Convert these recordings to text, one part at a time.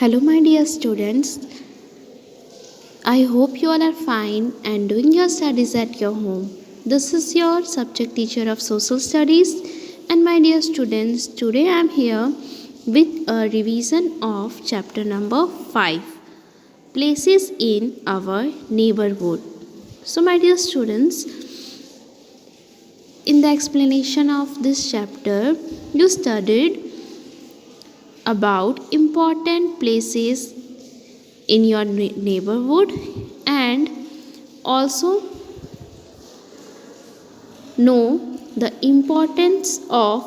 Hello, my dear students. I hope you all are fine and doing your studies at your home. This is your subject teacher of social studies, and my dear students, today I am here with a revision of chapter number 5, Places in Our Neighborhood. So, my dear students, in the explanation of this chapter, you studied about important places in your neighborhood and also know the importance of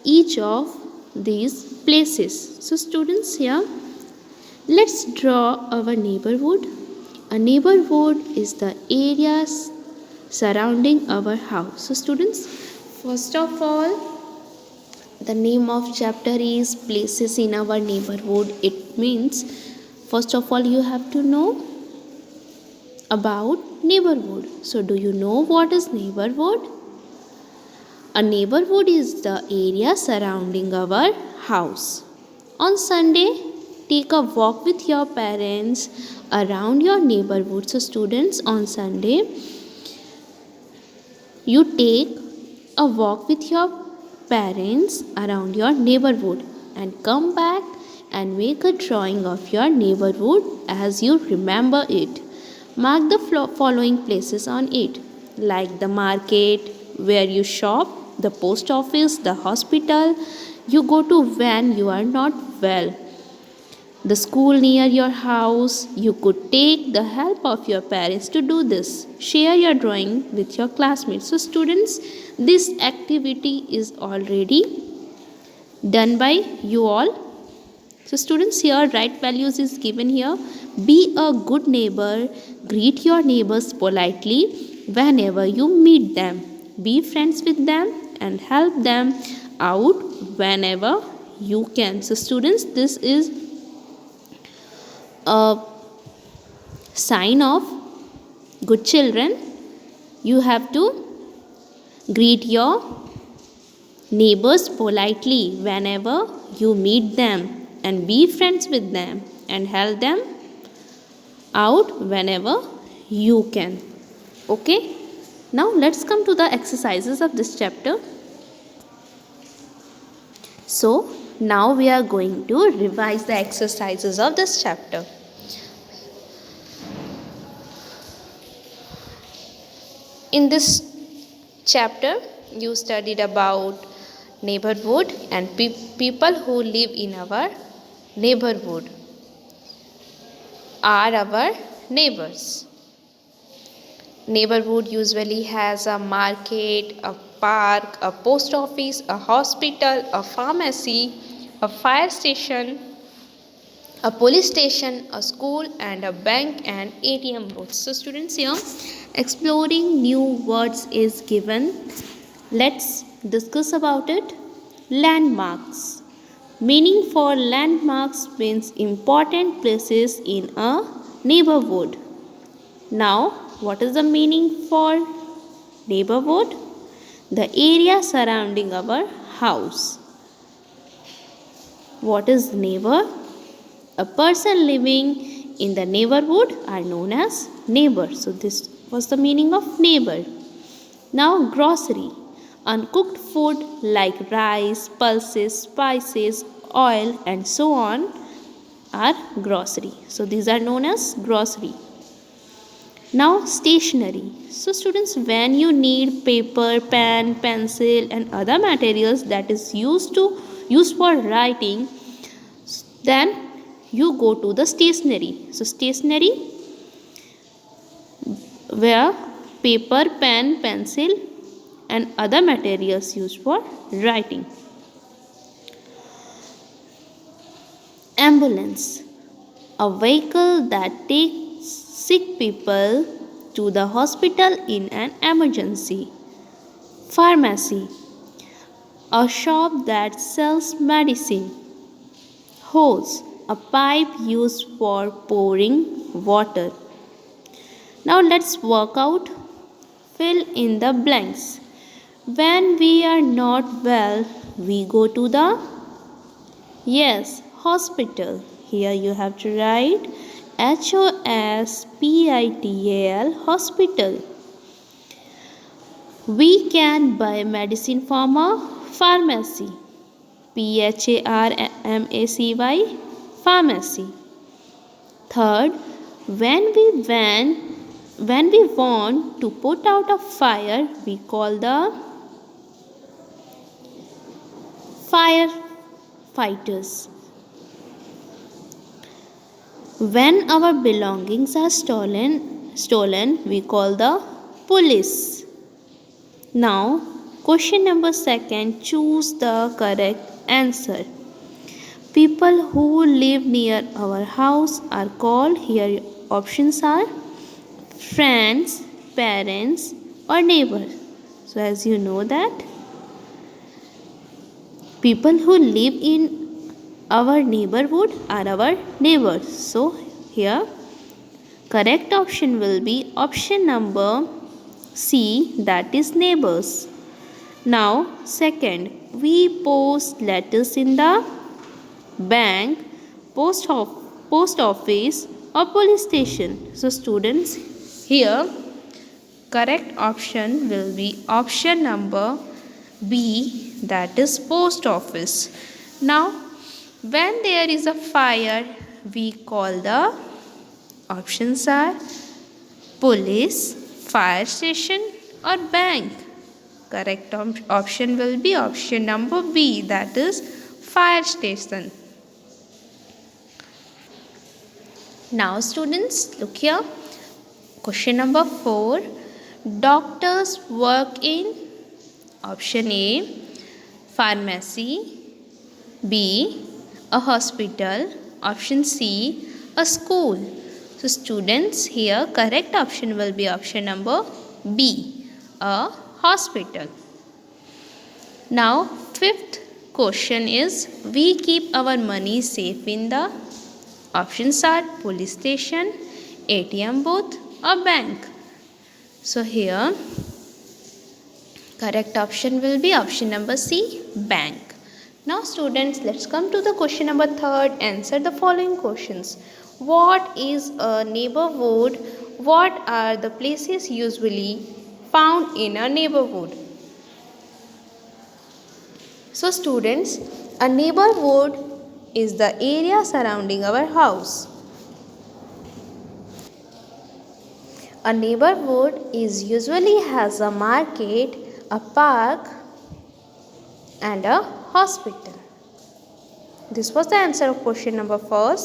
each of these places. So, students, here let's draw our neighborhood. A neighborhood is the areas surrounding our house. So, students, first of all, the name of chapter is Places in Our Neighborhood. It means first of all you have to know about neighborhood. So do you know what is neighborhood? A neighborhood is the area surrounding our house. On Sunday, take a walk with your parents around your neighborhood. So students, on Sunday, you take a walk with your parents around your neighborhood and come back and make a drawing of your neighborhood as you remember it. Mark the following places on it, like the market where you shop, the post office, the hospital you go to when you are not well, the school near your house. You could take the help of your parents to do this. Share your drawing with your classmates. So, students, this activity is already done by you all. So, students, here right values is given here. Be a good neighbor. Greet your neighbors politely whenever you meet them. Be friends with them and help them out whenever you can. So, students, this is a sign of good children. You have to greet your neighbors politely whenever you meet them and be friends with them and help them out whenever you can. Okay, now let's come to the exercises of this chapter. So now we are going to revise the exercises of this chapter. In this chapter, you studied about neighborhood and people who live in our neighborhood are our neighbors. Neighborhood usually has a market, a park, a post office, a hospital, a pharmacy, a fire station, a police station, a school, and a bank and ATM booths. So, students, here exploring new words is given. Let's discuss about it. Landmarks. Meaning for landmarks means important places in a neighborhood. Now, what is the meaning for neighborhood? The area surrounding our house. What is neighbor? A person living in the neighborhood are known as neighbor. So this was the meaning of neighbor. Now grocery. Uncooked food like rice, pulses, spices, oil and so on are grocery. So these are known as grocery. Now stationery. So students, when you need paper, pen, pencil and other materials that is used for writing, then you go to the stationery. So stationery where paper, pen, pencil and other materials used for writing. Ambulance. A vehicle that takes sick people to the hospital in an emergency. Pharmacy. A shop that sells medicine. Hose. A pipe used for pouring water. Now let's work out. Fill in the blanks. When we are not well, we go to the hospital. Here you have to write hospital, hospital. We can buy medicine from a pharmacy. PHARMACY, pharmacy. Third, when we want to put out a fire, we call the firefighters. When our belongings are stolen, we call the police. Now, question number 2, choose the correct answer. People who live near our house are called, here options are friends, parents or neighbors. So as you know that people who live in our neighborhood are our neighbors. So here correct option will be option number C, that is neighbors. Now second, we post letters in the bank, post office or police station. So students, here correct option will be option number B, that is post office. Now when there is a fire, we call the options are police, fire station or bank. Correct option will be option number B, that is fire station. Now students, look here. Question number 4. Doctors work in option A, pharmacy, B, a hospital, option C, a school. So students, here correct option will be option number B, a hospital. Now fifth question is, we keep our money safe in the options are police station, ATM booth or bank. So here correct option will be option number C, bank. Now students, let's come to the question number 3. Answer the following questions. What is a neighborhood? What are the places usually found in a neighborhood? So students, a neighborhood is the area surrounding our house. A neighborhood is usually has a market, a park and a hospital. This was the answer of question number 1.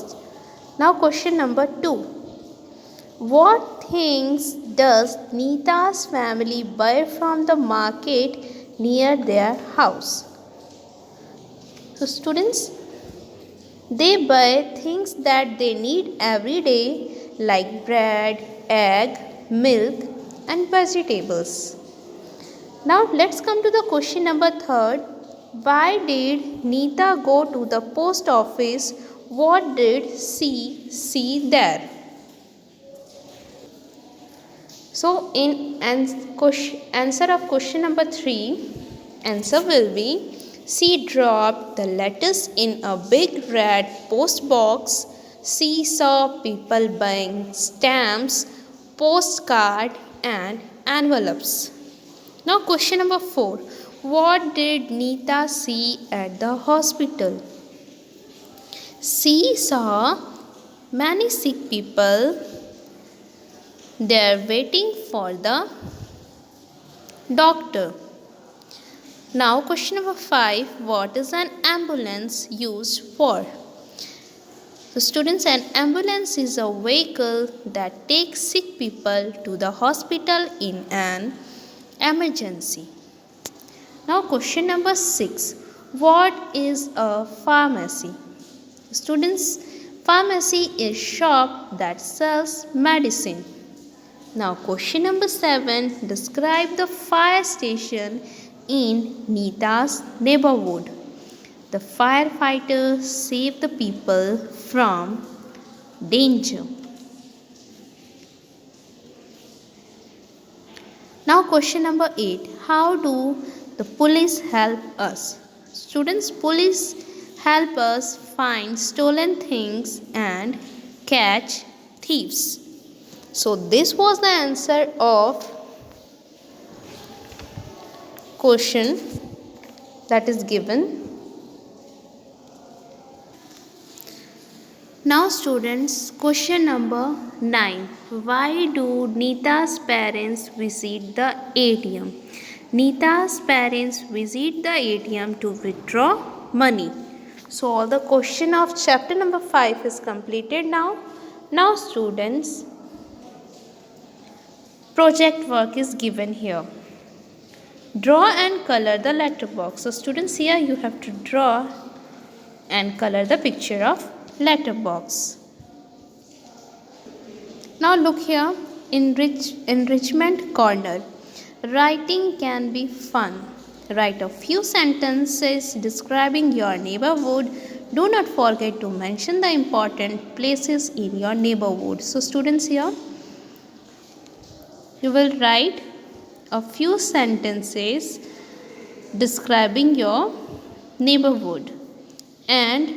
Now question number 2. What things does Neeta's family buy from the market near their house? So students, they buy things that they need every day like bread, egg, milk and vegetables. Now let's come to the question number 3. Why did Neeta go to the post office? What did she see there? So in answer of question number 3, answer will be she dropped the letters in a big red post box. She saw people buying stamps, postcard and envelopes. Now question number 4. What did Neeta see at the hospital? She saw many sick people there waiting for the doctor. Now question number 5. What is an ambulance used for? So students, an ambulance is a vehicle that takes sick people to the hospital in an emergency. Now question number 6. What is a pharmacy? Students, pharmacy is shop that sells medicine. Now question number 7. Describe the fire station in Neeta's neighborhood. The firefighters save the people from danger. Now question number 8. How do the police help us? Students, police help us find stolen things and catch thieves. So this was the answer of question that is given. Now students, question number 9. Why do Nita's parents visit the ATM? Nita's parents visit the ATM to withdraw money. So all the question of chapter number 5 is completed now. Now students, project work is given here. Draw and color the letterbox. So students, here you have to draw and color the picture of letterbox. Now look here, enrichment corner. Writing can be fun. Write a few sentences describing your neighborhood. Do not forget to mention the important places in your neighborhood. So students, here you will write a few sentences describing your neighborhood and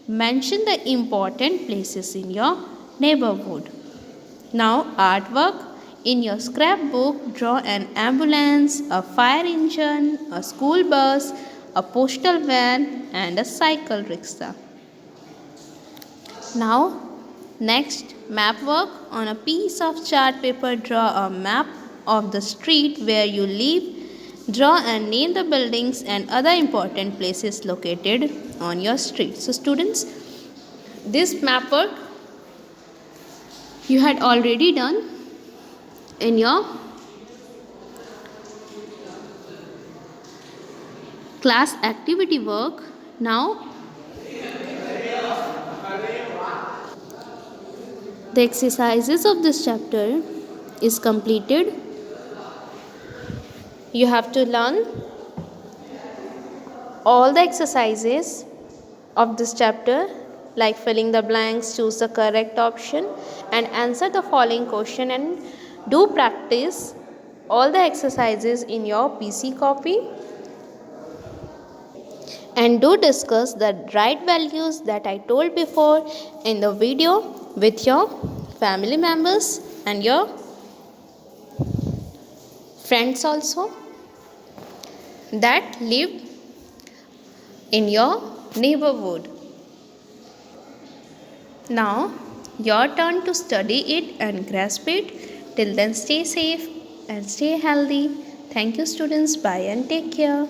mention the important places in your neighborhood. Now artwork. In your scrapbook, draw an ambulance, a fire engine, a school bus, a postal van and a cycle rickshaw. Now next, map work. On a piece of chart paper, draw a map of the street where you live. Draw and name the buildings and other important places located on your street. So students, this map work you had already done in your class activity work. Now the exercises of this chapter is completed. You have to learn all the exercises of this chapter, like filling the blanks, choose the correct option and answer the following question, and do practice all the exercises in your PC copy, and do discuss the right values that I told before in the video with your family members and your friends also that live in your neighborhood. Now your turn to study it and grasp it. Till then, stay safe and stay healthy. Thank you students. Bye and take care.